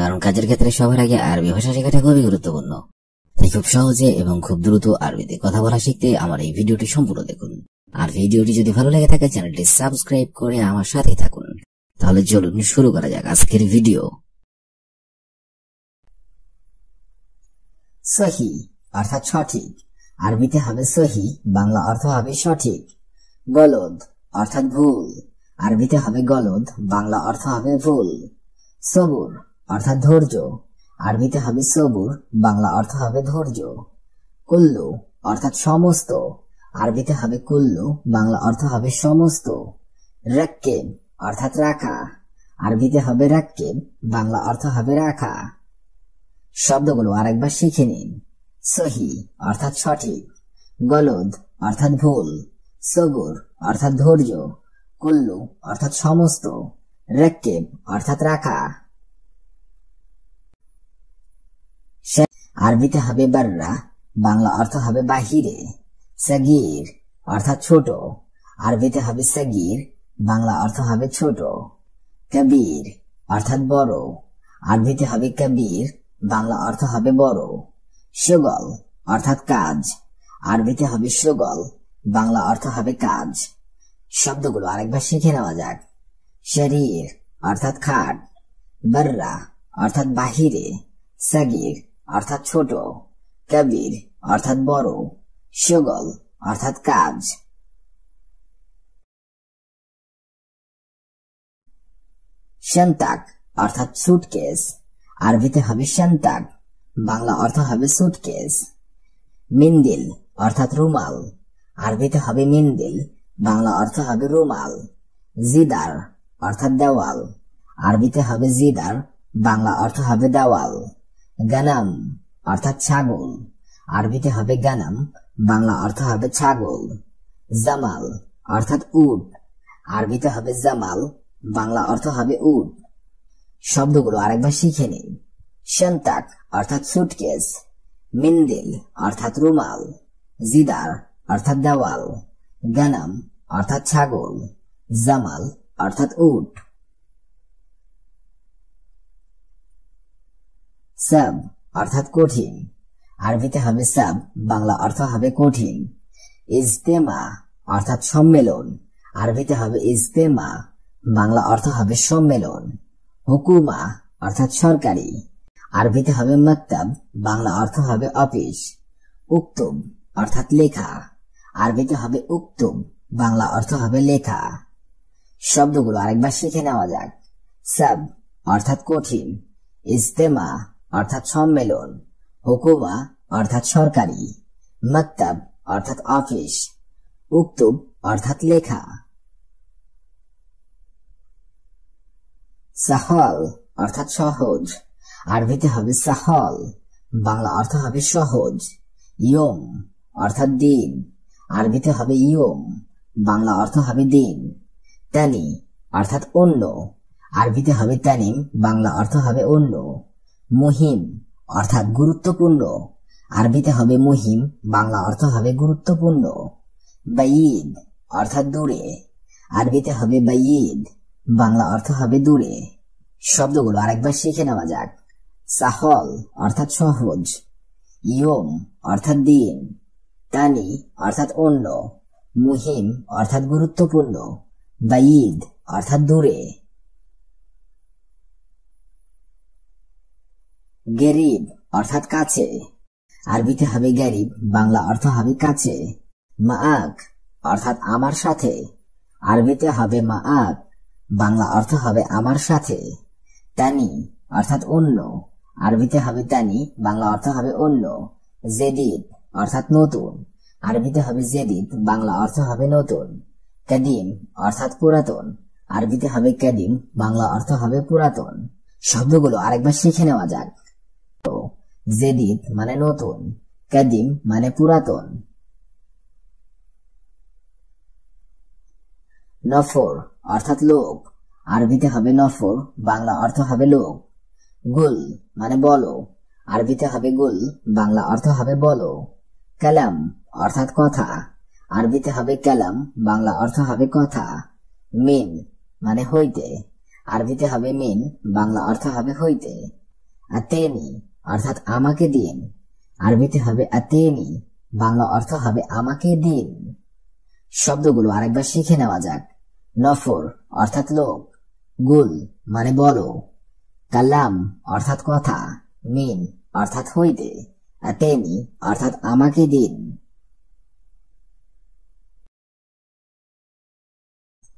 কারণ কাজের ক্ষেত্রে সবার আগে আরবি ভাষা শেখাটা খুবই গুরুত্বপূর্ণ। তাই খুব সহজে এবং খুব দ্রুত আরবিতে কথা বলা শিখতে আমার এই ভিডিওটি সম্পূর্ণ দেখুন। আর ভিডিওটি যদি ভালো লেগে থাকে চ্যানেলটি সাবস্ক্রাইব করে আমার সাথেই থাকুন। তাহলে চলুন শুরু করা যাক আজকের ভিডিও। সহি অর্থাৎ সঠিক, আরবিতে হবে সহি, বাংলা অর্থ হবে সঠিক। গলদ অর্থাৎ ভুল, আরবিতে হবে গলদ, বাংলা অর্থ হবে ভুল। সবুর অর্থাৎ ধৈর্য, আরবিতে হবে সবুর, বাংলা অর্থ হবে ধৈর্য। কুল্লু অর্থাৎ সমস্ত, আরবিতে হবে কুল্লু, বাংলা অর্থ হবে সমস্ত। রাক্কেব অর্থাৎ রাখা, আরবিতে হবে রাক্কেব, বাংলা অর্থ হবে রাখা। শব্দগুলো আরেকবার শিখে নিন। সহি অর্থাৎ সঠিক, গলদ অর্থাৎ ভুল, সবুর অর্থাৎ ধৈর্য, কুল্লু অর্থাৎ সমস্ত, রাক্কেব অর্থাৎ রাখা। আরবিতে হবে বাররা, বাংলা অর্থ হবে বাহিরে। সাগির অর্থাৎ ছোট, আরবিতে হবে সাগির, বাংলা অর্থ হবে ছোট। কবির অর্থাৎ বড়, আরবিতে হবে কবির, বাংলা অর্থ হবে বড়। শুগল অর্থাৎ কাজ, আরবিতে হবে শুগল, বাংলা অর্থ হবে কাজ। শব্দগুলো আরেকবার শিখে নেওয়া যাক। শরীর অর্থাৎ খাট, বাররা অর্থাৎ বাহিরে, সাগির অর্থাৎ ছোট, কবির অর্থাৎ বড়, শুগল অর্থাৎ কাজ। শান্তাক অর্থাৎ সুটকেস, আরবিতে হবে শান্তাক, বাংলা অর্থ হবে সুটকেস। মিন্দিল অর্থাৎ রুমাল, আরবিতে হবে মিন্দিল, বাংলা অর্থ হবে রুমাল। জিদার অর্থাৎ দেওয়াল, আরবিতে হবে জিদার, বাংলা অর্থ হবে দেওয়াল। গানাম অর্থাৎ ছাগল, আরবিতে হবে গানাম, বাংলা অর্থ হবে ছাগল। জামাল অর্থাৎ উট, আরবিতে হবে জামাল, বাংলা অর্থ হবে উট। শব্দগুলো আরেকবার শিখে নিন। শান্তাক অর্থাৎ সুটকেস, মিন্দিল অর্থাৎ রুমাল, জিদার অর্থাৎ দেওয়াল, গানাম অর্থাৎ ছাগল, জামাল অর্থাৎ উট। সাব অর্থাৎ কঠিন, আরবিতে হবে সাব, বাংলা অর্থ হবে কঠিন। ইজতেমা অর্থাৎ সম্মেলন, আরবিতে হবে ইজতেমা, বাংলা অর্থ হবে সম্মেলন। হুকুমা অর্থাৎ সরকারি, আরবিতে হবে মাকতাব, বাংলা অর্থ হবে অফিস। উক্তুব অর্থাৎ লেখা, আরবিতে হবে উক্তুব, বাংলা অর্থ হবে লেখা। শব্দগুলো আরেকবার শিখে নেওয়া যাক। সাব অর্থাৎ কঠিন, ইজতেমা অর্থাৎ সম্মেলন, হুকুমা অর্থাৎ সরকারি, মাকতাব অর্থাৎ অফিস, উক্তুব অর্থাৎ লেখা। সাহল অর্থাৎ সহজ, আরবিতে হবে সাহল, বাংলা অর্থ হবে সহজ। ইয়ম অর্থাৎ দিন, আরবিতে হবে ইয়ম, বাংলা অর্থ হবে দিন। তানি অর্থাৎ অন্য, আরবিতে হবে তানিম, বাংলা অর্থ হবে অন্য। মুহিম অর্থাৎ গুরুত্বপূর্ণ, আরবিতে হবে মুহিম, বাংলা অর্থ হবে গুরুত্বপূর্ণ। বাইদ অর্থাৎ দূরে, আরবিতে হবে বাইদ, বাংলা অর্থ হবে দূরে। শব্দগুলো আরেকবার শিখে নেওয়া যাক। সাহল অর্থাৎ সহজ, ইয়ম অর্থাৎ দিন, তানি অর্থাৎ অন্য, মুহিম অর্থাৎ গুরুত্বপূর্ণ, বাইদ অর্থাৎ দূরে। গরিব অর্থাৎ কাছে, আরবিতে হবে গরিব, বাংলা অর্থ হবে কাছে। মাআক অর্থাৎ আমার সাথে, আরবিতে হবে মাআক, বাংলা অর্থ হবে আমার সাথে। তানি অর্থাৎ অন্য, আরবিতে হবে তানি, বাংলা অর্থ হবে অন্য। জেদিদ অর্থাৎ নতুন, আরবিতে হবে জেদিদ, বাংলা অর্থ হবে নতুন। কাদিম অর্থাৎ পুরাতন, আরবিতে হবে কাদিম, বাংলা অর্থ হবে পুরাতন। শব্দগুলো আরেকবার শিখে নেওয়া যাক। জেদিদ মানে নতুন, কাদিম মানে পুরাতন। নফর অর্থাৎ লোক, আরবিতে হবে নফর, বাংলা অর্থ হবে লোক। গুল মানে বলো, আরবিতে হবে গুল, বাংলা অর্থ হবে বলো। কালাম অর্থাৎ কথা, আরবিতে হবে কালাম, বাংলা অর্থ হবে কথা। মিন মানে হইতে, আরবিতে হবে মিন, বাংলা অর্থ হবে হইতে। আতেনি অর্থাৎ আমাকে দিন, আরবিতে হবে আতেনি, বাংলা অর্থ হবে আমাকে দিন। শব্দগুলো আরেকবার শিখে নেওয়া যাক। নফর অর্থাৎ লোক, গুল মানে বলো, কালাম অর্থাৎ কথা, মিন অর্থাৎ হইতে, আতেনি অর্থাৎ আমাকে দিন।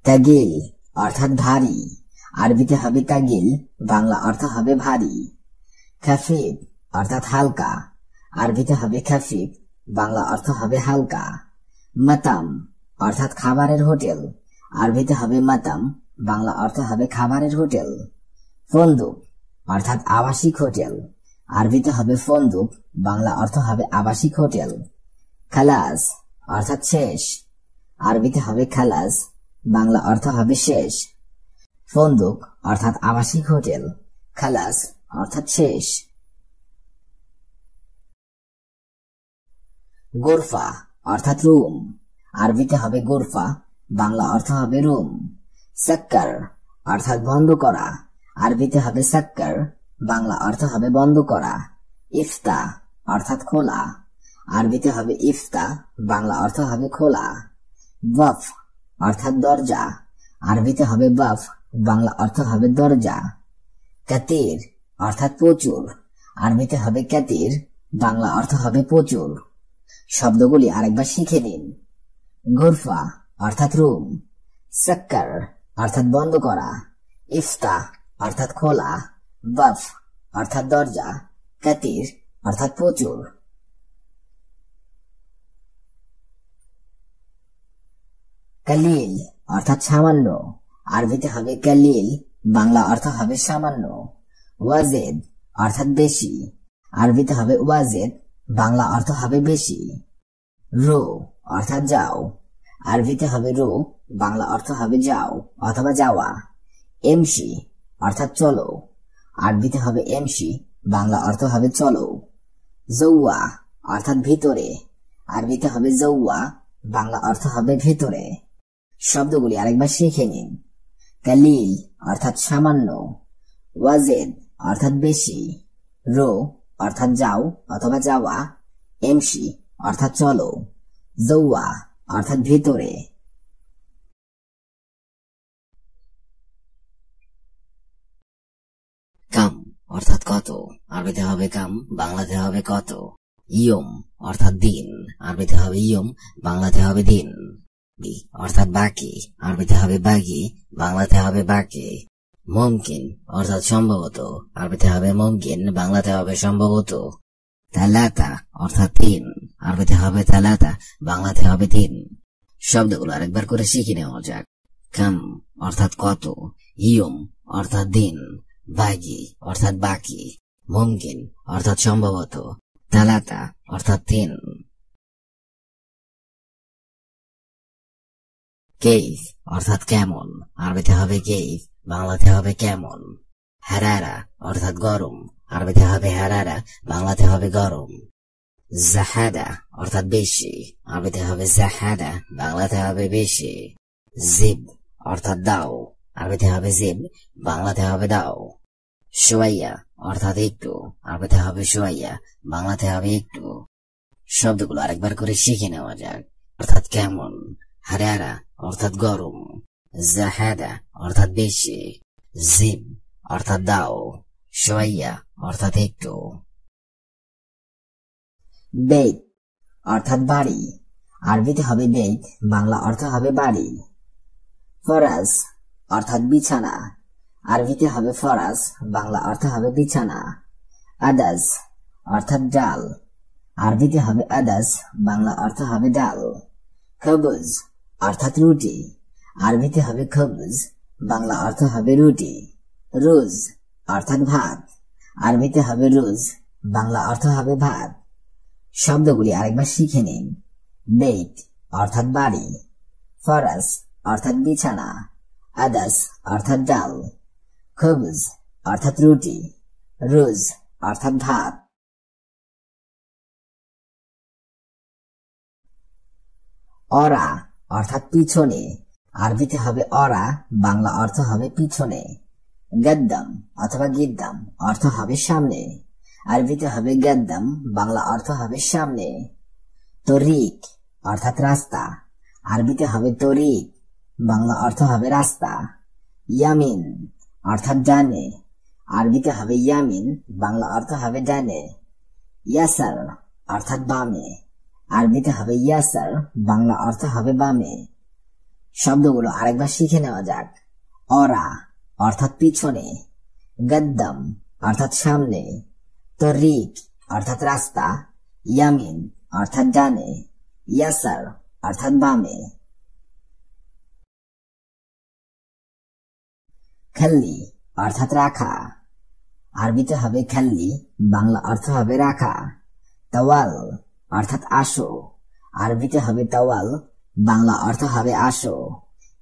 তাগিল অর্থাৎ ভারী, আরবিতে হবে তাগিল, বাংলা অর্থ হবে ভারী। খাফিফ অর্থাৎ হালকা, আরবিতে হবে খাফিফ, বাংলা অর্থ হবে হালকা। মাতাম অর্থাৎ খাবারের হোটেল, আরবিতে হবে মাতাম, বাংলা অর্থ হবে খাবারের হোটেল। ফন্দুক অর্থাৎ আবাসিক হোটেল, আরবিতে হবে ফন্দুক, বাংলা অর্থ হবে আবাসিক হোটেল। খালাস অর্থাৎ শেষ, আরবিতে হবে খালাস, বাংলা অর্থ হবে শেষ। ফন্দুক অর্থাৎ আবাসিক হোটেল, খালাস অর্থাৎ শেষ। গোরফা অর্থাৎ রুম, আরবিতে হবে গোরফা, বাংলা অর্থ হবে রুম। সাক্কার অর্থাৎ বন্ধ করা, আরবিতে হবে সাক্কার, বাংলা অর্থ হবে বন্ধ করা। ইফতা অর্থাৎ খোলা, আরবিতে হবে ইফতা, বাংলা অর্থ হবে খোলা। ওয়াফ অর্থাৎ দরজা, আরবিতে হবে ওয়াফ, বাংলা অর্থ হবে দরজা। কাতির অর্থাৎ প্রচুর, আরবিতে হবে কাতির, বাংলা অর্থ হবে প্রচুর। শব্দগুলি আরেকবার শিখে নিন। গোরফা অর্থাৎ রুম, সাক্কার অর্থাৎ বন্ধ করা, ইফতা অর্থাৎ খোলা, ওয়াফ অর্থাৎ দরজা, কাতির অর্থাৎ প্রচুর। কালিল অর্থাৎ সামান্য, আরবিতে হবে কালিল, বাংলা অর্থ হবে সামান্য। ওয়াজেদ অর্থাৎ বেশি, আরবিতে হবে ওয়াজেদ, বাংলা অর্থ হবে বেশি। রো অর্থাৎ যাও, আরবিতে হবে রো, বাংলা অর্থ হবে যাও অথবা যাওয়া। এমসি অর্থাৎ চলো, আরবিতে হবে এমসি, বাংলা অর্থ হবে চলো। জৌয়া অর্থাৎ ভিতরে, আরবিতে হবে জৌয়া, বাংলা অর্থ হবে ভিতরে। শব্দগুলি আরেকবার শিখে নিন। কালিল অর্থাৎ সামান্য, ওয়াজেদ অর্থাৎ বেশি, রো অর্থাৎ যাও অথবা যাওয়া, এমসি অর্থাৎ চলো, জৌয়া অর্থাৎ ভিতরে। কাম অর্থাৎ কত, আরবিতে হবে কাম, বাংলাতে হবে কত। ইয়ম অর্থাৎ দিন, আরবিতে হবে ইয়ম, বাংলাতে হবে দিন। অর্থাৎ বাকি, আরবিতে হবে বাকি, বাংলাতে হবে বাকি। মুমকিন অর্থাৎ সম্ভবত, আরবিতে হবে মুমকিন, বাংলাতে হবে সম্ভবত। তালাতা অর্থাৎ তিন, আরবিতে হবে তালাতা, বাংলাতে হবে তিন। শব্দগুলো আরেকবার করে শিখে নেওয়া যাক। কাম অর্থাৎ কত, ইয়ম অর্থাৎ দিন, বাকি অর্থাৎ বাকি, মুমকিন অর্থাৎ সম্ভবত, তালাতা অর্থাৎ তিন। কেইফ অর্থাৎ কেমন, আরবিতে হবে কেইফ, বাংলাতে হবে কেমন। হারারা অর্থাৎ গরম, আরবিতে হবে হারারা, বাংলাতে হবে গরম। জাহাদা অর্থাৎ বেশি, আরবিতে হবে জাহাদা, বাংলাতে হবে বেশি। জিব অর্থাৎ দাও, আরবিতে হবে জিব, বাংলাতে হবে দাও। সোয়াইয়া অর্থাৎ একটু, আরবিতে হবে সোয়াইয়া, বাংলাতে হবে একটু। শব্দগুলো আরেকবার করে শিখে নেওয়া যাক। অর্থাৎ কেমন, হারারা অর্থাৎ গরম, জাহাদা অর্থাৎ বেশি, জিব অর্থাৎ দাও, সোয়াইয়া অর্থাৎ একটু। বেত অর্থাৎ বাড়ি, আরবিতে হবে বেত, বাংলা অর্থ হবে বাড়ি। ফরাজ অর্থাৎ বিছানা, আরবিতে হবে ফরাজ, বাংলা অর্থ হবে বিছানা। আদাস অর্থাৎ ডাল, আরবিতে হবে আদাস, বাংলা অর্থ হবে ডাল। খবুজ অর্থাৎ রুটি, আরবিতে হবে খবুজ, বাংলা অর্থ হবে রুটি। রুজ অর্থাৎ ভাত, আরবিতে হবে রুজ, বাংলা অর্থ হবে ভাত। শব্দগুলি আরেকবার শিখে নিন। বেত অর্থাৎ বাড়ি, ফরাজ অর্থাৎ বিছানা, আদাস অর্থাৎ ডাল, খবুজ অর্থাৎ রুটি, রুজ অর্থাৎ ভাত। অরা অর্থাৎ পিছনে, আরবিতে হবে অরা, বাংলা অর্থ হবে পিছনে। গদ্দম অথবা গিদ্দাম অর্থ হবে সামনে, আরবিতে হবে গদ্দম, বাংলা অর্থ হবে সামনে। তরিক অর্থাৎ রাস্তা, আরবিতে হবে তরিক, বাংলা অর্থ হবে রাস্তা। ইয়ামিন অর্থাৎ ডানে, আরবিতে হবে ইয়ামিন, বাংলা অর্থ হবে ডানে। ইয়াসার অর্থাৎ বামে, আরবিতে হবে ইয়াসার, বাংলা অর্থ হবে বামে। শব্দগুলো আরেকবার শিখে নেওয়া যাক। অরা অর্থাৎ পিছনে, গদ্দম অর্থাৎ সামনে, তরিক অর্থাৎ রাস্তা, ইয়ামিন অর্থাৎ ডানে, ইয়াসার অর্থাৎ বামে। খাল্লি অর্থাৎ রাখা, আরবিতে হবে খাল্লি, বাংলা অর্থ হবে রাখা। তাওয়াল অর্থাৎ আসো, আরবিতে হবে তাওয়াল, বাংলা অর্থ হবে আসো।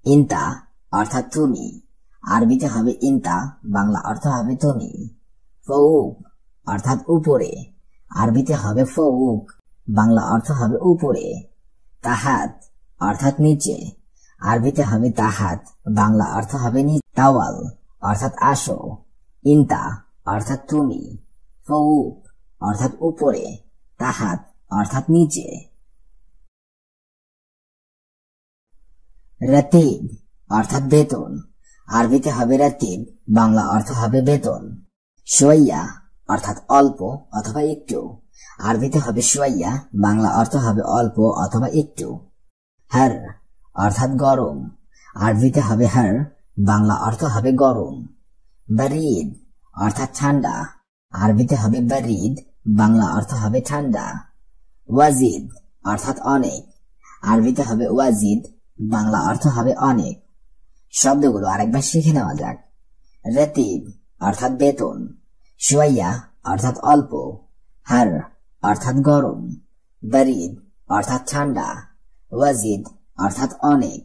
ইনতা অর্থাৎ তুমি, আরবিতে হবে ইনতা, বাংলা অর্থ হবে তুমি। ফৌক অর্থাৎ উপরে, আরবিতে হবে ফৌক, বাংলা অর্থ হবে উপরে। তাহাত অর্থাৎ নিচে, আরবিতে হবে তাহাত, বাংলা অর্থ হবে নিচে। তাওয়াল অর্থাৎ আসো, ইনতা অর্থাৎ তুমি, ফৌক অর্থাৎ উপরে, তাহাত অর্থাৎ নিচে। রাতিব অর্থাৎ বেতন, আরবিতে হবে রাতিব, বাংলা অর্থ হবে বেতন। শুয়াইয়া অর্থাৎ অল্প অথবা একটু, আরবিতে হবে শুয়াইয়া, বাংলা অর্থ হবে অল্প অথবা একটু। হার অর্থাৎ গরম, আরবিতে হবে হার, বাংলা অর্থ হবে গরম। বারিদ অর্থাৎ ঠান্ডা, আরবিতে হবে বারিদ, বাংলা অর্থ হবে ঠান্ডা। ওয়াজিদ অর্থাৎ অনেক, আরবিতে হবে ওয়াজিদ, বাংলা অর্থ হবে অনেক। শব্দগুলো আরেকবার শিখে নেওয়া যাক। রাতিব অর্থাৎ বেতন, শুয়াইয়া অর্থাৎ অল্প, হার অর্থাৎ গরম, বারিদ অর্থাৎ ঠান্ডা, ওয়াজিদ অর্থাৎ অনেক।